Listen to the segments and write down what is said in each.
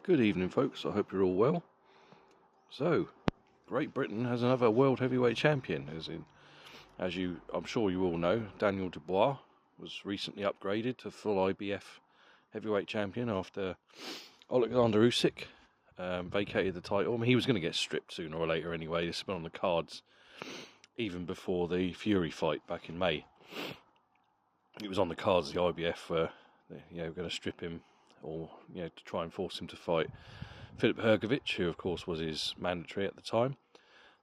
Good evening, folks. I hope you're all well. So, Great Britain has another world heavyweight champion, I'm sure you all know, Daniel Dubois was recently upgraded to full IBF Heavyweight champion after Oleksandr Usyk vacated the title. I mean, he was going to get stripped sooner or later anyway. This has been on the cards even before the Fury fight back in May. It was on the cards of the IBF where we're going to strip him or to try and force him to fight Filip Hrgovic, who of course was his mandatory at the time.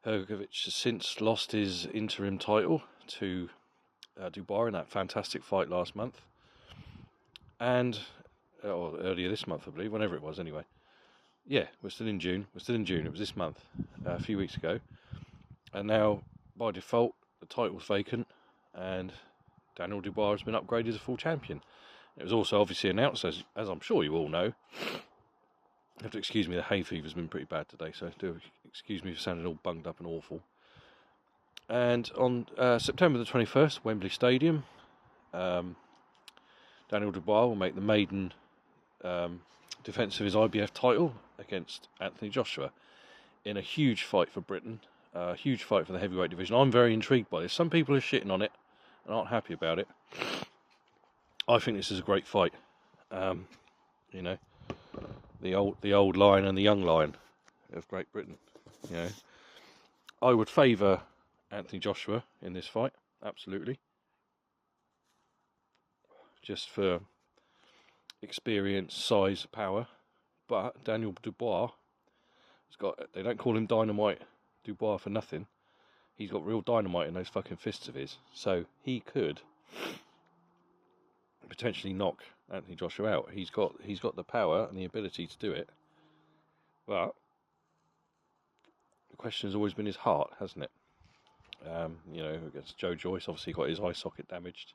Hrgovic has since lost his interim title to Dubois in that fantastic fight last month, or earlier this month, I believe, whenever it was anyway. Yeah, we're still in June. It was this month, a few weeks ago, and now by default the title's vacant, and Daniel Dubois has been upgraded as full champion. It was also obviously announced, as I'm sure you all know. You have to excuse me, the hay fever's been pretty bad today, so do excuse me for sounding all bunged up and awful. And on September the 21st, Wembley Stadium, Daniel Dubois will make the maiden defence of his IBF title against Anthony Joshua in a huge fight for Britain, a huge fight for the heavyweight division. I'm very intrigued by this. Some people are shitting on it and aren't happy about it. I think this is a great fight. The old lion and the young lion of Great Britain. I would favour Anthony Joshua in this fight, absolutely. Just for experience, size, power. But Daniel Dubois they don't call him Dynamite Dubois for nothing. He's got real dynamite in those fucking fists of his. So he could potentially knock Anthony Joshua out. He's got the power and the ability to do it. But the question has always been his heart, hasn't it? Against Joe Joyce, obviously got his eye socket damaged,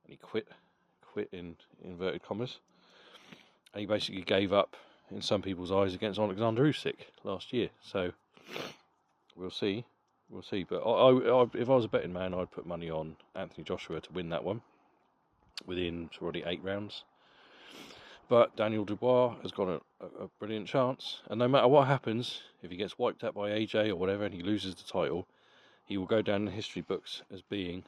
and he quit in inverted commas, and he basically gave up in some people's eyes against Oleksandr Usyk last year. So we'll see. But if I was a betting man, I'd put money on Anthony Joshua to win that one within already 8 rounds. But Daniel Dubois has got a brilliant chance, and no matter what happens, if he gets wiped out by AJ or whatever and he loses the title, he will go down in the history books as being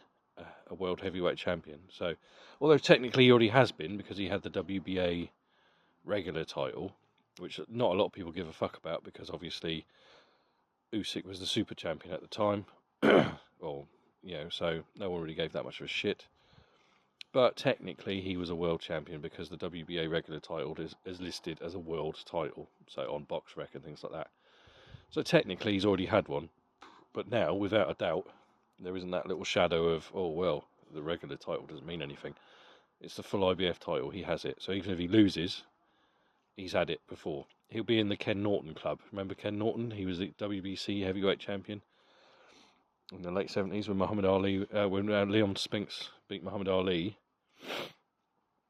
a world heavyweight champion. So, although technically he already has been, because he had the WBA regular title, which not a lot of people give a fuck about, because obviously Usyk was the super champion at the time. So no one really gave that much of a shit. But technically he was a world champion because the WBA regular title is listed as a world title, so on BoxRec and things like that. So technically he's already had one. But now, without a doubt, there isn't that little shadow of, the regular title doesn't mean anything. It's the full IBF title, he has it. So even if he loses, he's had it before. He'll be in the Ken Norton club. Remember Ken Norton? He was the WBC heavyweight champion in the late 70s when Leon Spinks beat Muhammad Ali,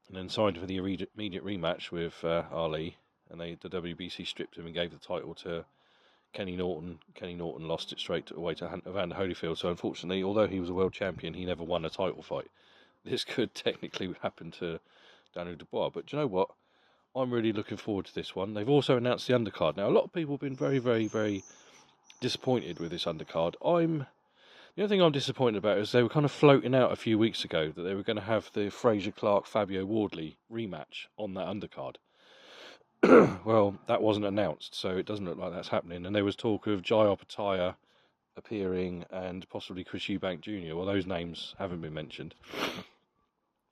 and then signed for the immediate rematch with Ali, and the WBC stripped him and gave the title to Kenny Norton. Kenny Norton lost it straight away to Evander Holyfield. So unfortunately, although he was a world champion, he never won a title fight. This could technically happen to Daniel Dubois. But do you know what? I'm really looking forward to this one. They've also announced the undercard. Now, a lot of people have been very, very, very disappointed with this undercard. The only thing I'm disappointed about is they were kind of floating out a few weeks ago that they were going to have the Fraser-Clarke-Fabio Wardley rematch on that undercard. Well, that wasn't announced, so it doesn't look like that's happening. And there was talk of Jai Opetaia appearing and possibly Chris Eubank Jr. Well, those names haven't been mentioned.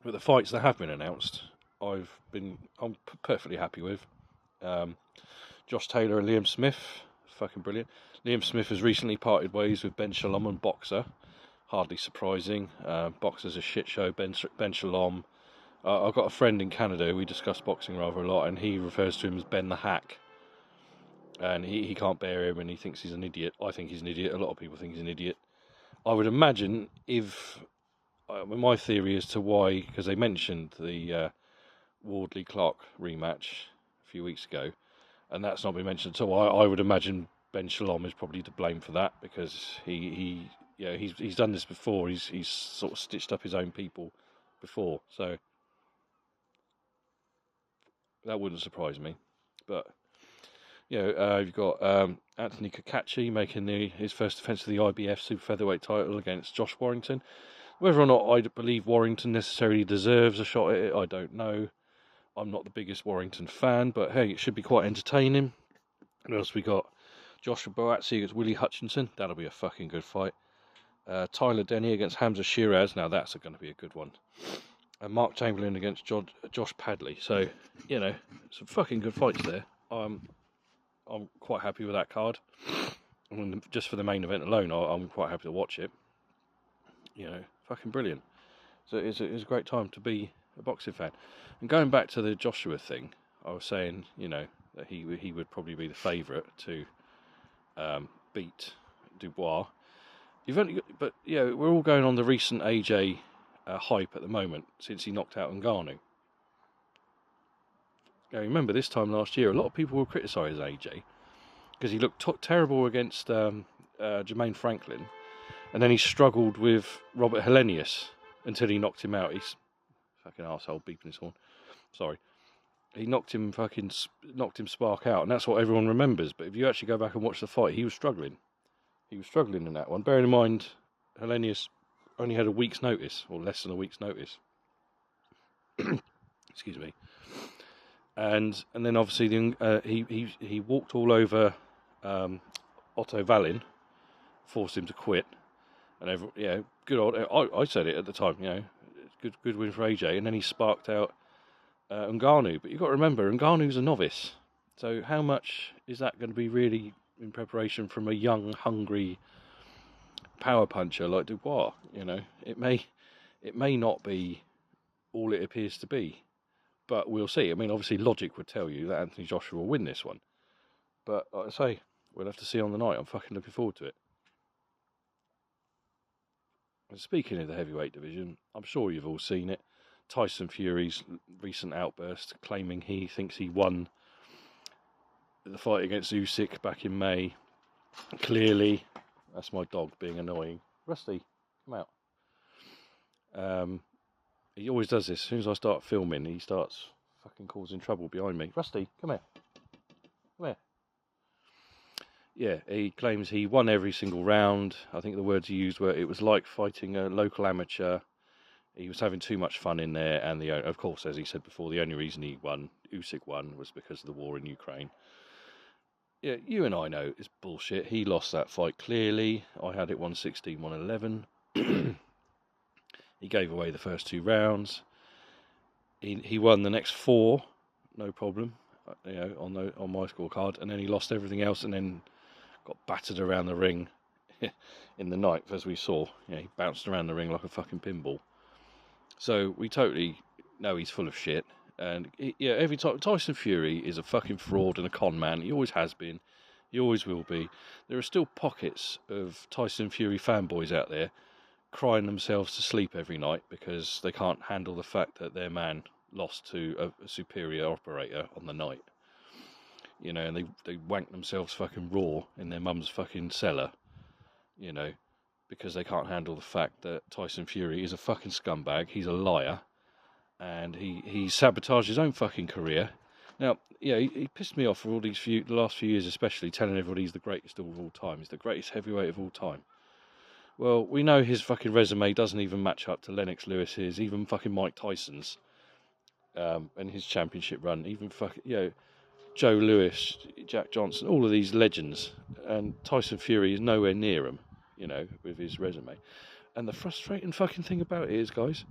But the fights that have been announced, I'm perfectly happy with. Josh Taylor and Liam Smith, fucking brilliant. Liam Smith has recently parted ways with Ben Shalom and Boxer. Hardly surprising. Boxer's a shit show. Ben Shalom. I've got a friend in Canada. We discuss boxing rather a lot, and he refers to him as Ben the Hack. And he can't bear him, and he thinks he's an idiot. I think he's an idiot. A lot of people think he's an idiot. I would imagine my theory as to why, because they mentioned the Wardley-Clarke rematch a few weeks ago, and that's not been mentioned at all. I would imagine Ben Shalom is probably to blame for that, because he's done this before. He's sort of stitched up his own people before, so that wouldn't surprise me. But you've got Anthony Kakachi making his first defence of the IBF Super Featherweight title against Josh Warrington. Whether or not I believe Warrington necessarily deserves a shot at it, I don't know. I'm not the biggest Warrington fan, but hey, it should be quite entertaining. What else we got? Joshua Boatsi against Willie Hutchinson. That'll be a fucking good fight. Tyler Denny against Hamza Shiraz. Now that's going to be a good one. And Mark Chamberlain against Josh Padley. So, some fucking good fights there. I'm quite happy with that card. I mean, just for the main event alone, I'm quite happy to watch it. Fucking brilliant. So it's a great time to be a boxing fan. And going back to the Joshua thing, I was saying, that he would probably be the favourite to beat Dubois. We're all going on the recent AJ hype at the moment since he knocked out Ngannou. Now, remember this time last year, a lot of people were criticising AJ because he looked terrible against Jermaine Franklin, and then he struggled with Robert Helenius until he knocked him out. He's fucking arsehole beeping his horn. Sorry. He knocked him spark out, and that's what everyone remembers. But if you actually go back and watch the fight, he was struggling. He was struggling in that one. Bearing in mind, Helenius only had a week's notice, or less than a week's notice. Excuse me. And then obviously he walked all over Otto Wallin, forced him to quit, and good old. I said it at the time, good win for AJ, and then he sparked out Ngannou. But you've got to remember, Ngannou's a novice, so how much is that going to be really in preparation from a young, hungry power puncher like Dubois? It may not be all it appears to be, but we'll see. I mean, obviously logic would tell you that Anthony Joshua will win this one, but like I say, we'll have to see on the night. I'm fucking looking forward to it. And speaking of the heavyweight division, I'm sure you've all seen it. Tyson Fury's recent outburst claiming he thinks he won the fight against Usyk back in May. Clearly, that's my dog being annoying. Rusty, come out. He always does this. As soon as I start filming, he starts fucking causing trouble behind me. Rusty, come here. Come here. Yeah, he claims he won every single round. I think the words he used were, it was like fighting a local amateur. He was having too much fun in there, and of course, as he said before, the only reason Usyk won, was because of the war in Ukraine. Yeah, you and I know it's bullshit. He lost that fight clearly. I had it 116, 111. He gave away the first 2 rounds. He won the next 4, no problem, on my scorecard, and then he lost everything else, and then got battered around the ring in the ninth, as we saw. He bounced around the ring like a fucking pinball. So we totally know he's full of shit. And every time, Tyson Fury is a fucking fraud and a con man. He always has been. He always will be. There are still pockets of Tyson Fury fanboys out there crying themselves to sleep every night because they can't handle the fact that their man lost to a superior operator on the night. And they wank themselves fucking raw in their mum's fucking cellar, because they can't handle the fact that Tyson Fury is a fucking scumbag. He's a liar. And he sabotaged his own fucking career. Now, he pissed me off for the last few years, especially telling everybody he's the greatest of all time. He's the greatest heavyweight of all time. Well, we know his fucking resume doesn't even match up to Lennox Lewis's, even fucking Mike Tyson's, and his championship run. Even fucking Joe Louis, Jack Johnson, all of these legends, and Tyson Fury is nowhere near him. With his resume. And the frustrating fucking thing about it is, guys,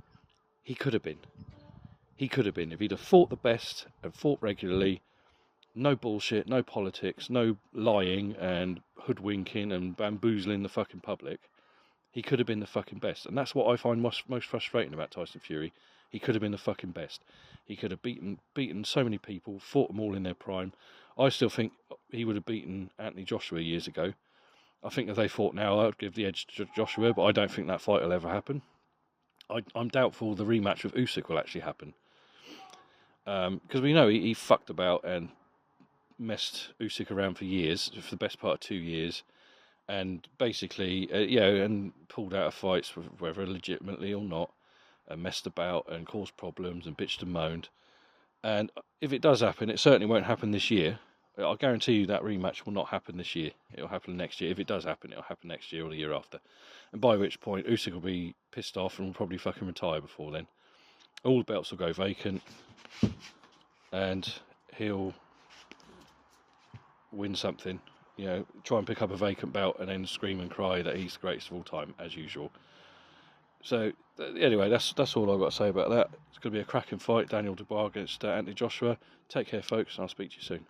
he could have been. He could have been. If he'd have fought the best and fought regularly, no bullshit, no politics, no lying and hoodwinking and bamboozling the fucking public, he could have been the fucking best. And that's what I find most frustrating about Tyson Fury. He could have been the fucking best. He could have beaten so many people, fought them all in their prime. I still think he would have beaten Anthony Joshua years ago. I think if they fought now, I would give the edge to Joshua, but I don't think that fight will ever happen. I'm doubtful the rematch with Usyk will actually happen. Because we know he fucked about and messed Usyk around for years, for the best part of 2 years, and basically, and pulled out of fights, whether legitimately or not, and messed about and caused problems and bitched and moaned. And if it does happen, it certainly won't happen this year. I'll guarantee you that rematch will not happen this year. It'll happen next year. If it does happen, it'll happen next year or the year after. And by which point, Usyk will be pissed off and will probably fucking retire before then. All the belts will go vacant, and he'll win something. You know, try and pick up a vacant belt and then scream and cry that he's the greatest of all time, as usual. So, anyway, that's all I've got to say about that. It's going to be a cracking fight, Daniel Dubois against Anthony Joshua. Take care, folks, and I'll speak to you soon.